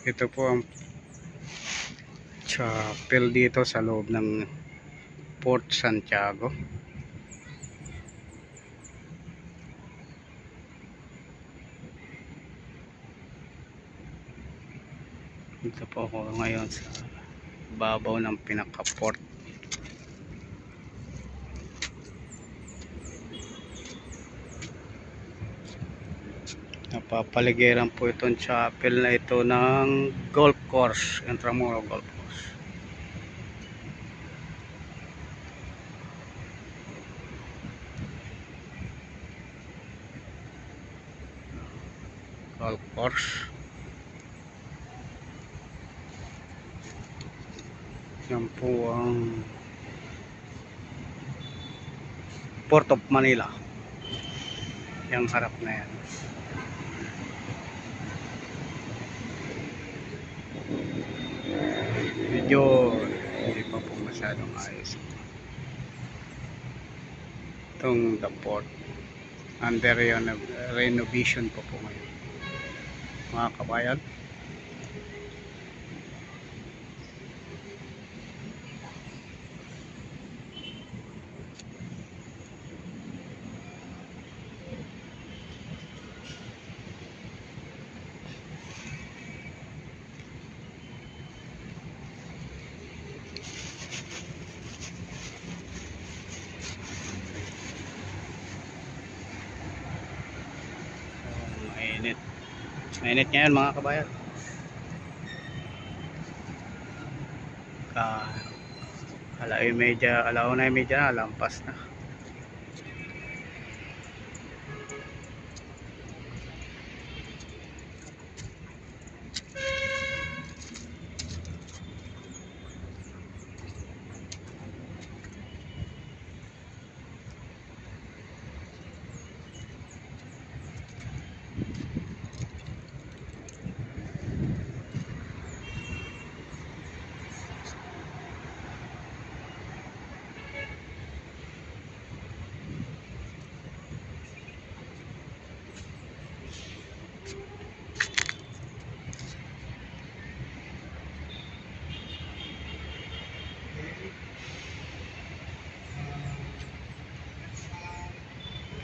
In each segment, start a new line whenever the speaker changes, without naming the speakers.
Ito po ang chapel dito sa loob ng Port Santiago. Dito po ako ngayon sa babaw ng pinaka-port. Napapaligiran po itong chapel na ito ng golf course, Intramuros Golf Course. Golf course. Yan po ang Port of Manila. Yung harap na yan. Medyo hindi pa po masyadong ayos itong the port. Under renovation po ngayon, mga kabayan. Mainit. Mainit ngayon mga kabayan. Alauna medya na, lampas na.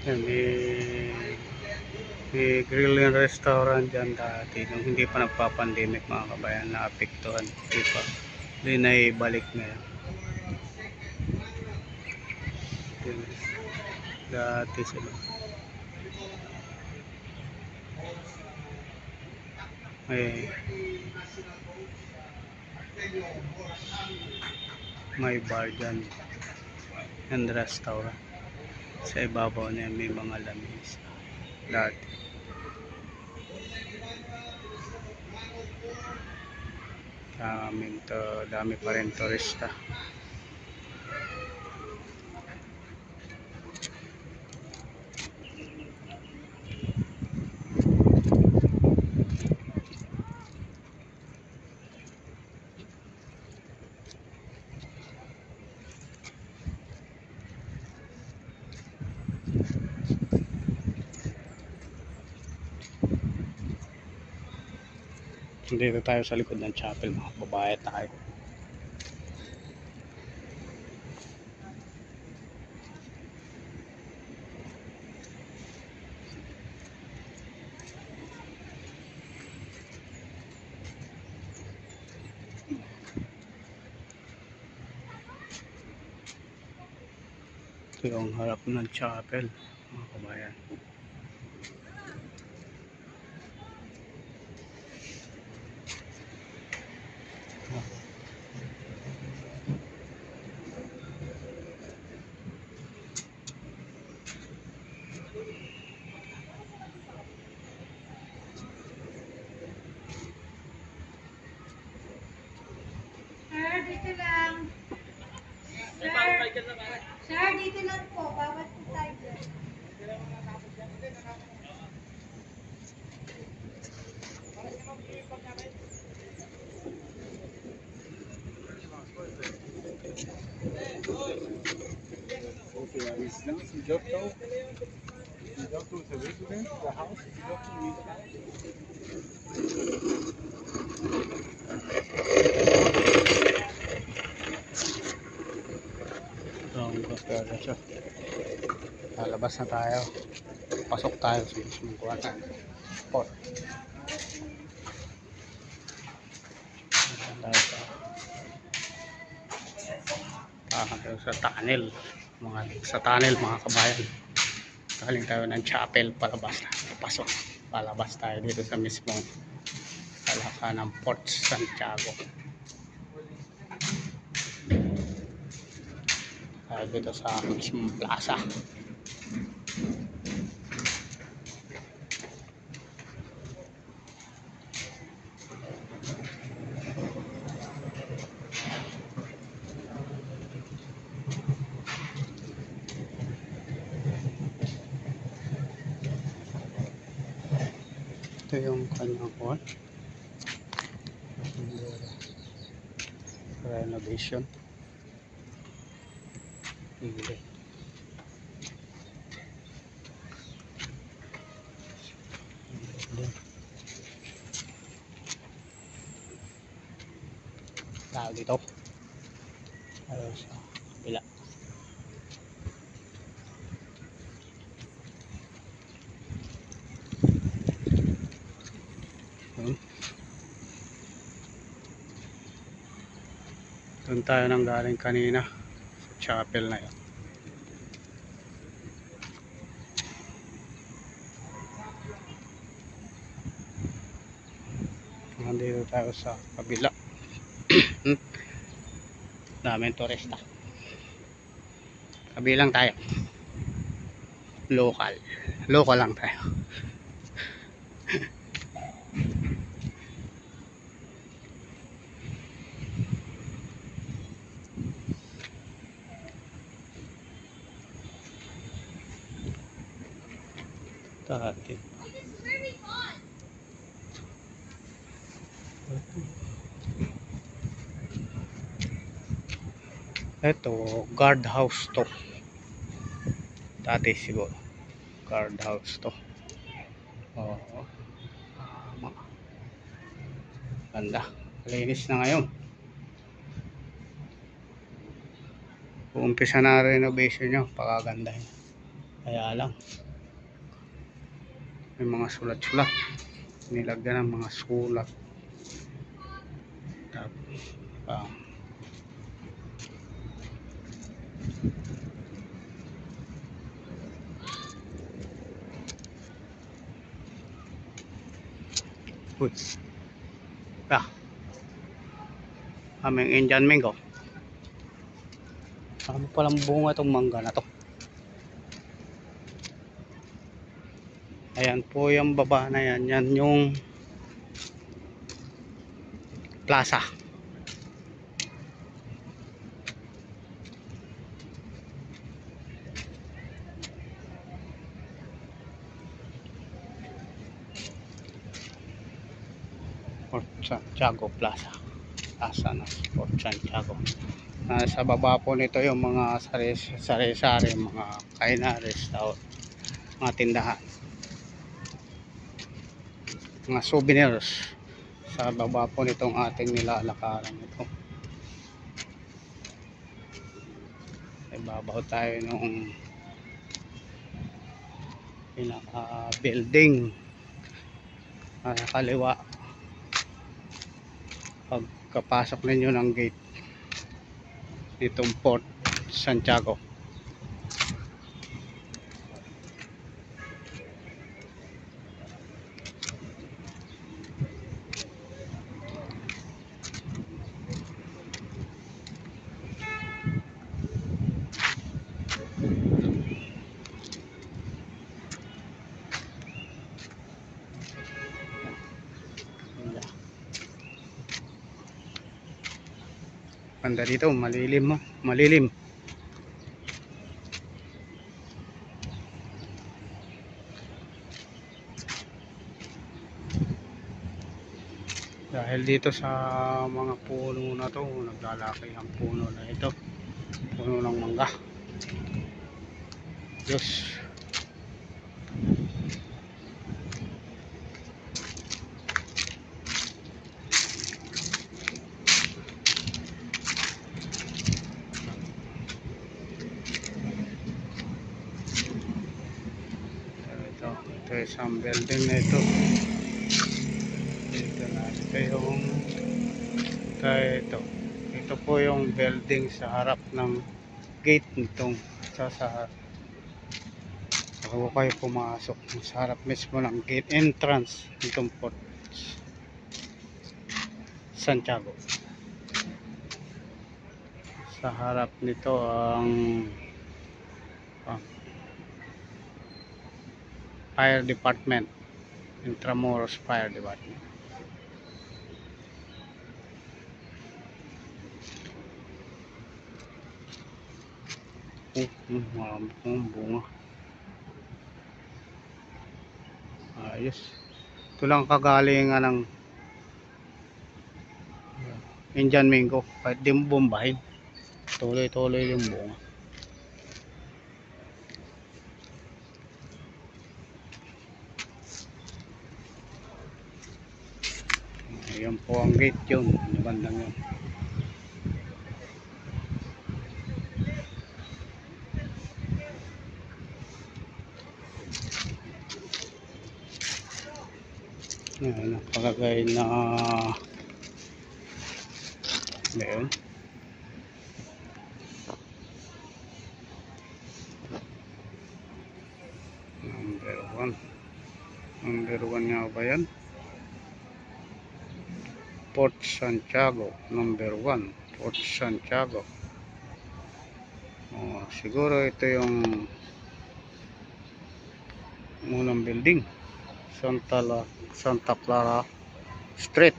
May grilling restaurant dyan dati nung hindi pa nagpa-pandemic mga kabayan, naapektuhan. Hindi na ibalik ngayon. Dati sila may bar dyan and restaurant. Sa ibabaw na may mga lamesa dati. Dami pa rin turista. Dito tayo sa likod ng chapel, mga babae tayo. Ito yung harap ng chapel, mga kabayan.
Dito lang. Sir, dito lang po. Bawat po tayo dyan.
Residence, you don't know the residence, the house, you don't know
So, lalabas na tayo. Pasok tayo sa mismong kuwanan. Port. Tayo sa tunnel. Sa tunnel mga kabayan. Galing tayo ng chapel palabas na. Pasok. Palabas tayo dito sa mismong palaka ng Port Santiago. Tayo dito sa mismong plaza. Ito yung kanyang court. Renovation. Hindi. Tao dito. Ayun sa kabila. Doon tayo nang galing kanina sa chapel na yun. Nandito tayo sa kabila. Daming turista. Kabilang tayo. Local lang tayo. Dati. Ito, guard house to. Dati siguro. Guard house to. Oo. Ganda. Linis na ngayon. Uumpisa na renovation nyo. Pakaganda yun. Kaya lang. May mga sulat-sulat. Nilagyan ng mga sulat. Tapos, aming Indian mango. Ano palang bunga itong mangga na to. Ayan po yung baba na yan. Yan yung plaza. Port Santiago Plaza. Plaza na Port Santiago. Sa baba po nito yung mga sari-sari, mga kainan, restaurant, mga tindahan, mga souvenirs. Sa baba po nitong ating nilalakaran ito. Ibabaw tayo nung pinaka building kaliwa pagkapasok ninyo ng gate nitong Port Santiago. Banda dito, malilim mo, malilim. Dahil dito sa mga puno na to, naglalaki ang puno na ito. Puno ng mangga. Diyos. Ito isang building na ito. Ito na. Ito yung ito. Ito po yung building sa harap ng gate nitong sa bago kayo pumasok. Sa harap mismo ng gate entrance nitong Port Santiago. Sa harap nito ang Fire Department, Intramuros Fire Department. Marami pong bunga. Ayos. Ito lang kagalingan ng Indian mango. Kahit di mo bombahin, tuloy-tuloy yung bunga. Ayan po ang gate yun. Bandang yun. Ayan, nakalagay na ngayon. Number 1 nga ba yan? Port Santiago, number 1, Port Santiago. Siguro ito yung unang building, Santa Clara Street.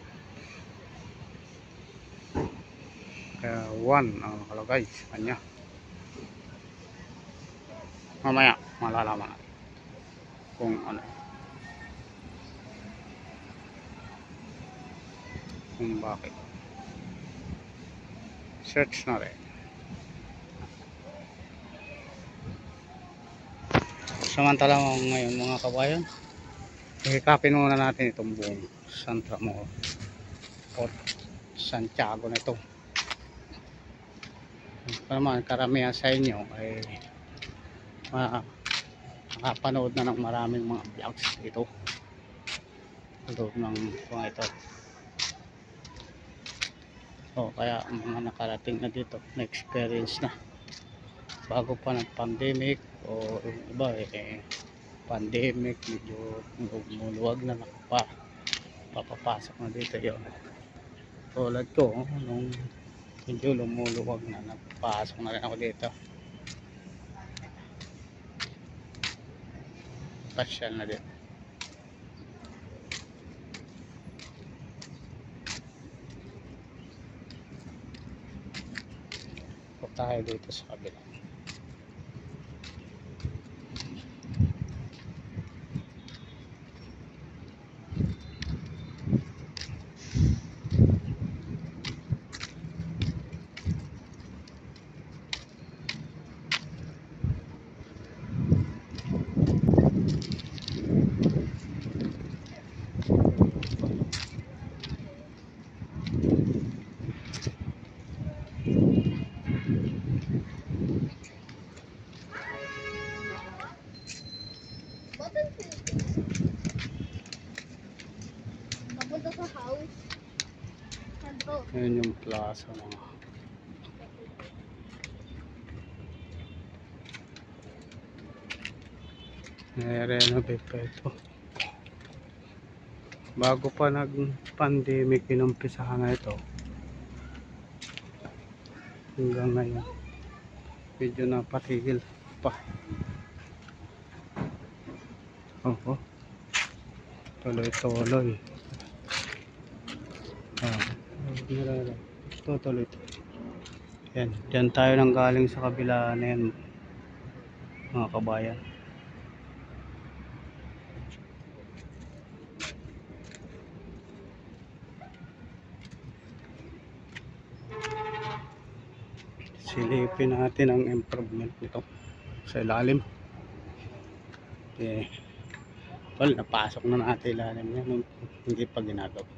Kaya 1 ang nakalagay sa kanya. Mamaya malalaman natin kung ano, kung bakit. Search na rin. Samantalang ngayon mga kabayan, ikapin muna natin itong buong Santa Mo Port Santiago na ito. Naman karamihan sa inyo ay makapanood na ng maraming mga vlogs dito loob ng mga ito. Kaya mga nakarating na dito na experience na bago pa ng pandemic o yung iba pandemic medyo lumuluwag na papapasok na dito yun. Tulad ko nung medyo lumuluwag na napasok na rin ako dito. Pasyal na din. Tayo dito sa kabila. Ayan yung plaza mga renovate pa ito. Bago pa nag-pandemic inumpisahan na ito. Hanggang ngayon medyo napatigil pa. Tuloy-tuloy. Tuloy. Yan, dyan tayo nang galing sa kabila na yan mga kabayan. Silipin natin ang improvement nito sa ilalim. Well, napasok na natin ilalim yan, hindi pa ginagawa.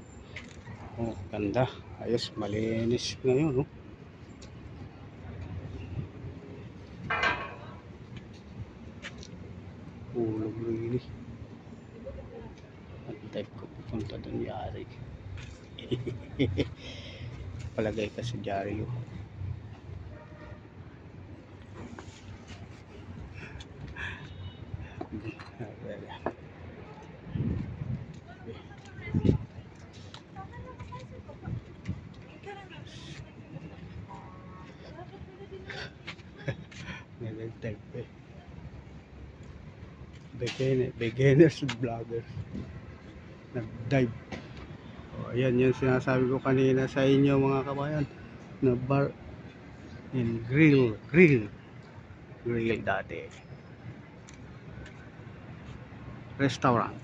Ganda, ayos, malinis ngayon. Ulog really. Punta doon yari. Palagay ka sa dyaryo. Nag-dive eh. Beginners and vloggers. Nag-dive. O, ayan yung sinasabi ko kanina sa inyo mga kabayan. Na bar and grill dati. Restaurant.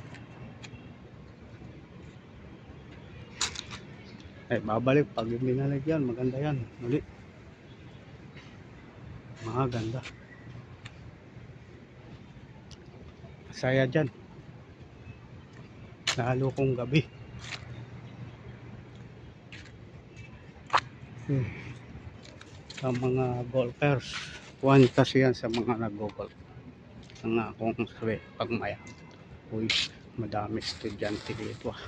Babalik pag binalagyan, maganda yan. Muli. Maganda. Masaya dyan. Lalo kong gabi. Sa mga golfers. One kasi yan sa mga nag-golf. Ang akong sabi, pag maya. Uy, madami estudyante dito ah.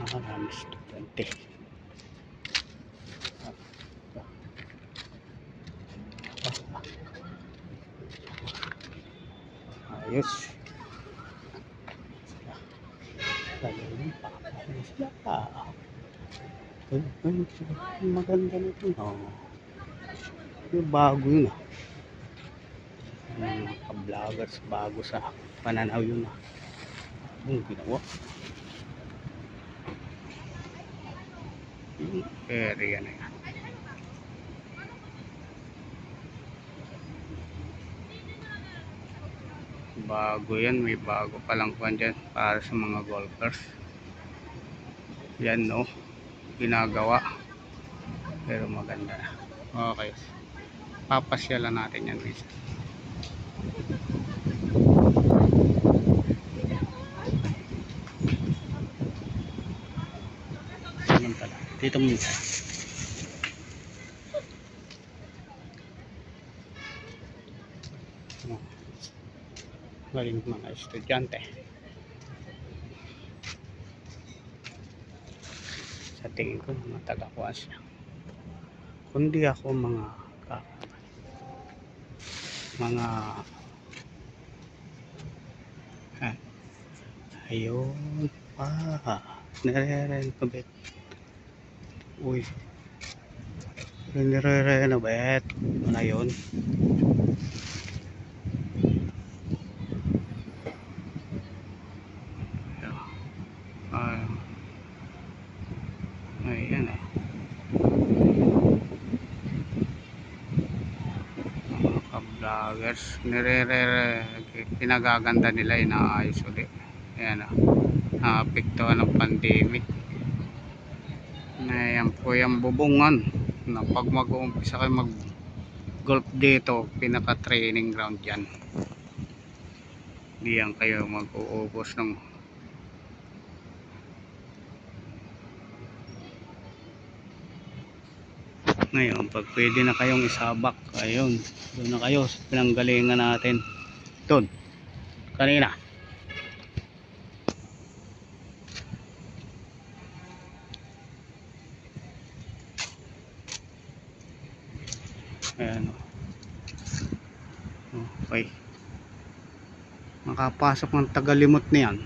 Marami estudyante. Ayos. Maganda nito. Yung bago yun ah. Mga ka-vloggers bago sa pananaw yun ah. Yung ginawa. Yung area na yan. Bago yan, may bago palang kwan dyan para sa mga golfers. Yan no, ginagawa. Pero maganda na. Okay, papasyalan natin yan minsan. Yan pala, dito minsan. Galing mga estudyante. Sa tingin ko mga taga-kwas lang. Kundi ako mga ayun pa. Nire-renovate. Uy. Nire-renovate. Ano yun? Ayan eh. Mga ka-vloggers, pinagaganda nila, inaayos ulit. Ayan o, naapektuhan ng pandemic. Ayan po yung bubungan na pag mag-uumpisa kayo mag golf dito, pinaka training ground yan. Diyan kayo mag-uubos ng ngayon. Pag pwede na kayong isabak, ayun, doon na kayo sa pinanggalingan natin doon kanina. Ayan o. Okay, makapasok ng tagalimot niyan.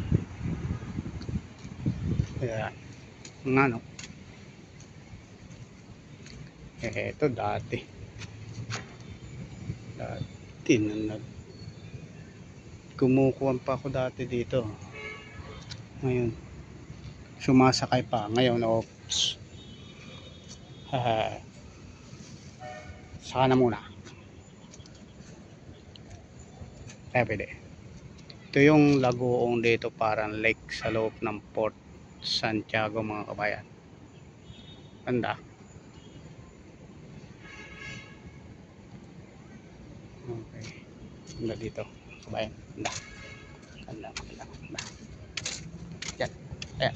Ayan nga no. Ito dati na kumukuha pa ako dati dito. Ngayon sumasakay pa. Ngayon oops, sana muna pwede. Ito yung lagoong dito, parang lake sa loob ng Port Santiago mga kabayan. Ganda. Okay, ganda dito kabayan. Ganda. Yan, ayan,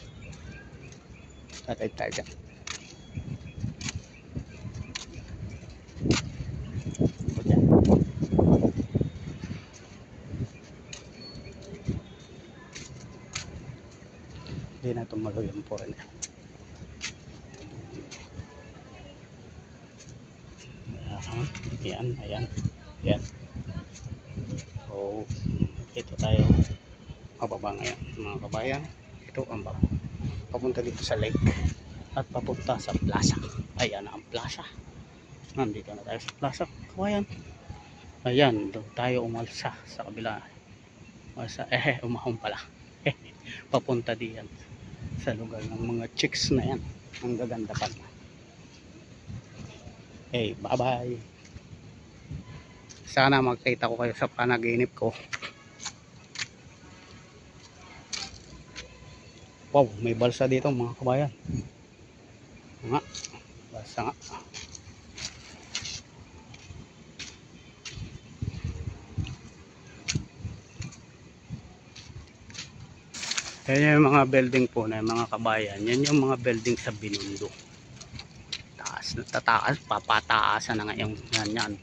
tatay tayo dyan. hindi na tumuloy yung foreigner. Ayan, ayan, ayan. So, ito tayo mababa ngayon mga kabayan. Ito ang baba. Papunta dito sa lake at papunta sa plaza. Ayan ang plaza. Nandito na tayo sa plaza kabayan. Ayan, doon tayo umalsa sa kabila. Umahon pala. Papunta diyan sa lugar ng mga chicks na yan. Ang gaganda pa. Hey, bye bye. Sana magkita ko kayo sa panaginip ko. Wow, may balsa dito mga kabayan. Nga, balsa nga. Yan yung mga building po na yung mga kabayan. Yan yung mga building sa Binondo. Taas, tataas, papataasan na ngayon. Yan.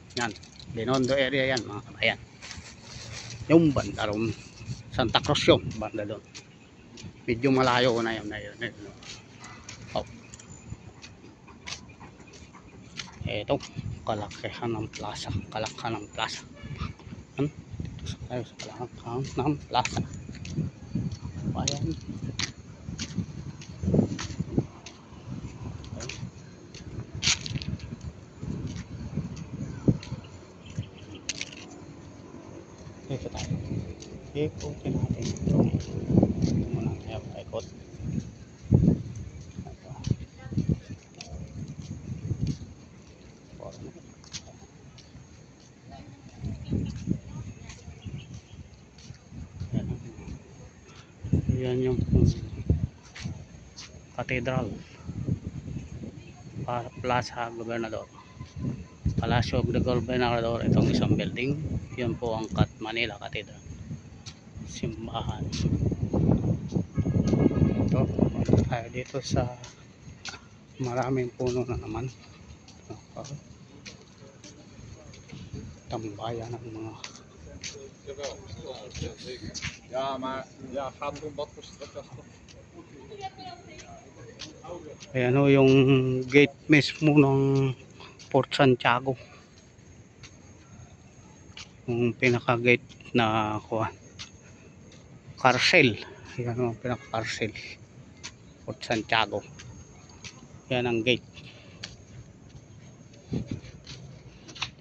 Binondo area yan mga kabayan. Yung banda ron, Santa Cruz yung banda doon. Medyo malayo na yun. Oh. Ito, kalakihan ng plaza. Kalakhan ng plaza. Dito tayo sa kalakhan ng plaza. Ayan. Ito tayo. Ikutin natin ito. Ito muna tayo paikot. Yan yung Cathedral Plaza Gobernador, Palasyo de Gobernador. Itong isang building, yun po ang Manila Cathedral, simbahan. Ito, punta tayo dito sa maraming puno na naman. Tambayan ng mga
Ja, maar ja, gaat erom wat voor strip dat is.
ayan o yung gate mismo ng Port Santiago, yung pinaka gate na Carcel. Yan ang pinaka Carcel, Port Santiago. Yan ang gate.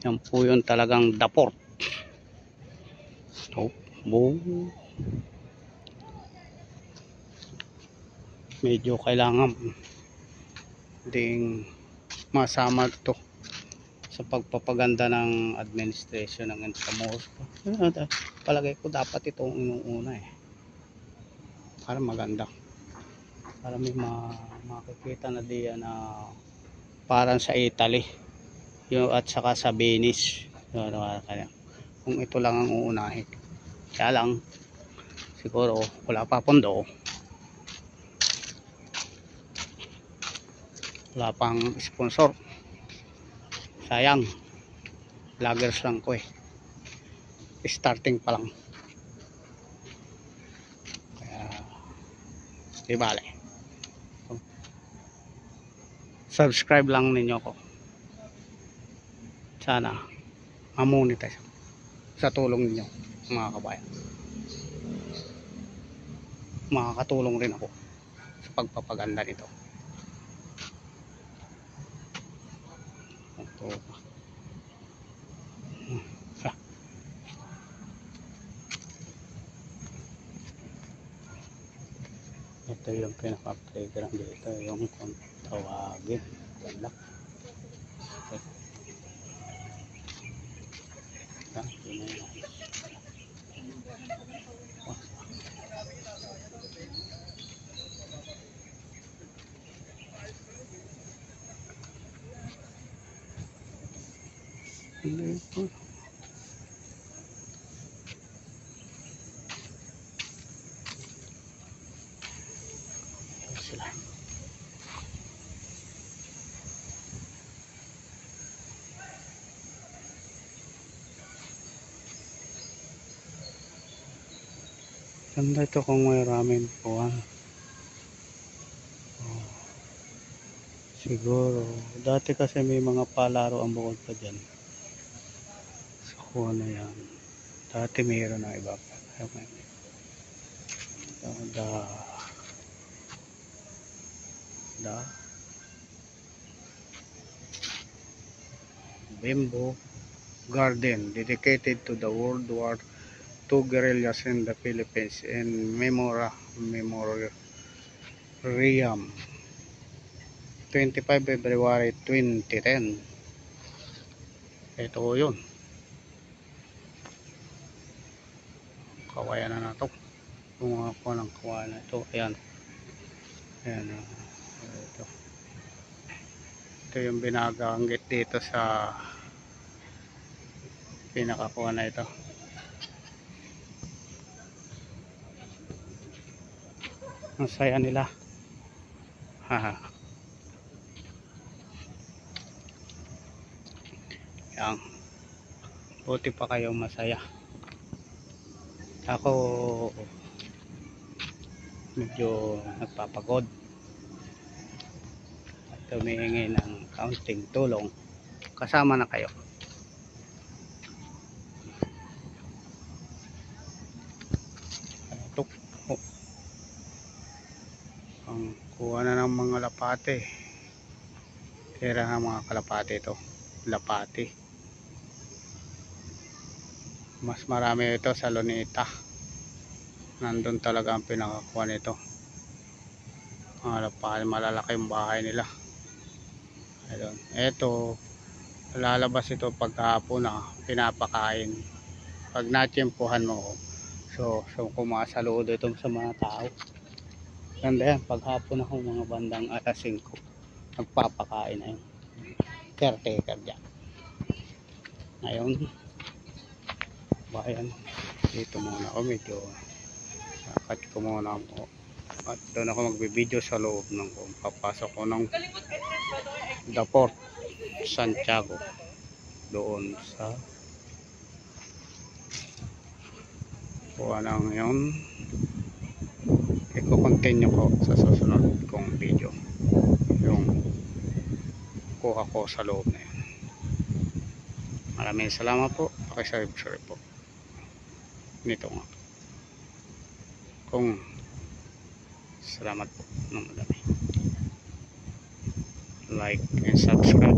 Yan po yun talagang the port. Oh, boom. Medyo kailangan ding masama to sa pagpapaganda ng administration ng Intramuros. Palagay ko dapat itong inuuna para maganda, para may makikita na diyan na parang sa Italy yung, at saka sa Venice yun, kung ito lang ang uunahin. Kaya lang siguro wala pa pondo, wala pang sponsor, sayang. Vloggers lang ko starting pa lang, kaya di bale. Subscribe lang ninyo ko, sana ma-monetize sa tulong ninyo mga kabayan. Makakatulong rin ako sa pagpapaganda nito. Ito yung pinaka-playground dito, yung kung tawagin. Ganda. Ito. Sila. Ganda ito kung may ramen po. Siguro. Dati kasi may mga palaro ang bukod pa dyan. Sa kuha na yan. Dati mayroon na iba pa. Da. Da. Bimbo Garden dedicated to the World War II guerrillas in the Philippines in memoriam 25 February 2010. Ito yun, kawayan na nato kung ako ng kawayan na ito. Ayan, ayan, ito yung binaganggit dito sa pinakakuha na ito. Ang saya nila. Haha. Yan. Buti pa kayong masaya. Ako medyo nagpapagod at humihingi ng kaunting tulong. Kasama na kayo. Ito. Oh. Ang kuha na ng mga lapate. Tira ng mga kalapate ito. Lapate. Mas marami ito sa Luneta. Nandun talaga ang pinakakuha nito. Mga lapate, malalaki yung bahay nila. Ayun. Ito, lalabas ito pagkahapon na pinapakain. Pag natsyempohan mo, so kumasaludo ito sa mga tao. Ganda yan, paghapon ako mga bandang alas 5, nagpapakain na yun. Caretaker dyan. Ngayon, bayan, dito muna ako, medyo nakat ko muna ako. At doon ako magbibideo sa loob ng papasok ko ng The Port Santiago. Doon sa kuha na ngayon. I-continue ko sa susunod kong video yung kuha ko sa loob na yun. Maraming salamat po. Pakisubscribe po nito nga. Kung salamat po ng madami. Like and subscribe.